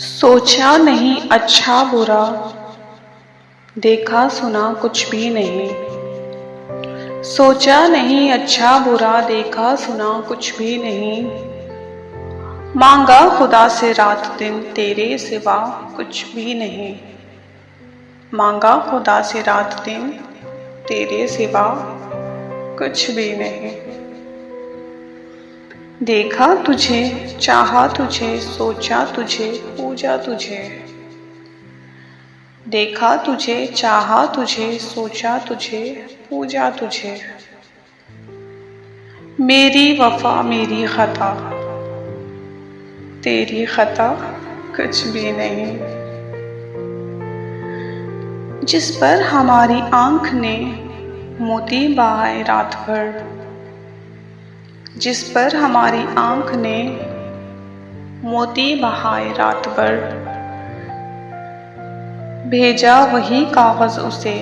सोचा नहीं अच्छा बुरा, देखा सुना कुछ भी नहीं। सोचा नहीं अच्छा बुरा, देखा सुना कुछ भी नहीं। मांगा खुदा से रात दिन, तेरे सिवा कुछ भी नहीं। मांगा खुदा से रात दिन, तेरे सिवा कुछ भी नहीं। देखा तुझे, चाहा तुझे, सोचा तुझे, पूजा तुझे। देखा तुझे, चाहा तुझे, सोचा तुझे, पूजा तुझे। मेरी वफा मेरी खता, तेरी खता कुछ भी नहीं। जिस पर हमारी आंख ने मोती बहाए रात भर, जिस पर हमारी आंख ने मोती बहाए रात भर, भेजा वही कागज उसे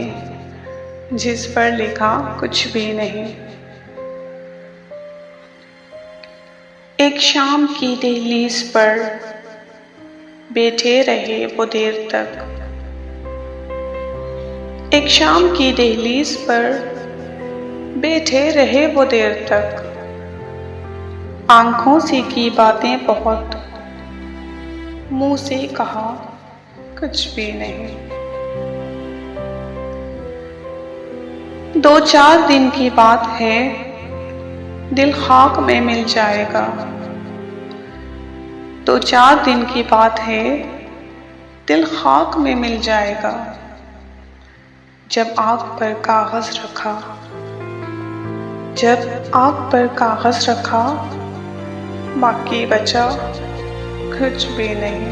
जिस पर लिखा कुछ भी नहीं। एक शाम की दहलीज पर बैठे रहे वो देर तक। एक शाम की दहलीज पर बैठे रहे वो देर तक। आंखों से की बातें बहुत, मुंह से कहा कुछ भी नहीं। 2-4 दिन की बात है, दिल खाक में मिल जाएगा। 2-4 दिन की बात है, दिल खाक में मिल जाएगा। जब आग पर कागज रखा, जब आग पर कागज रखा, बाकी बचा कुछ भी नहीं।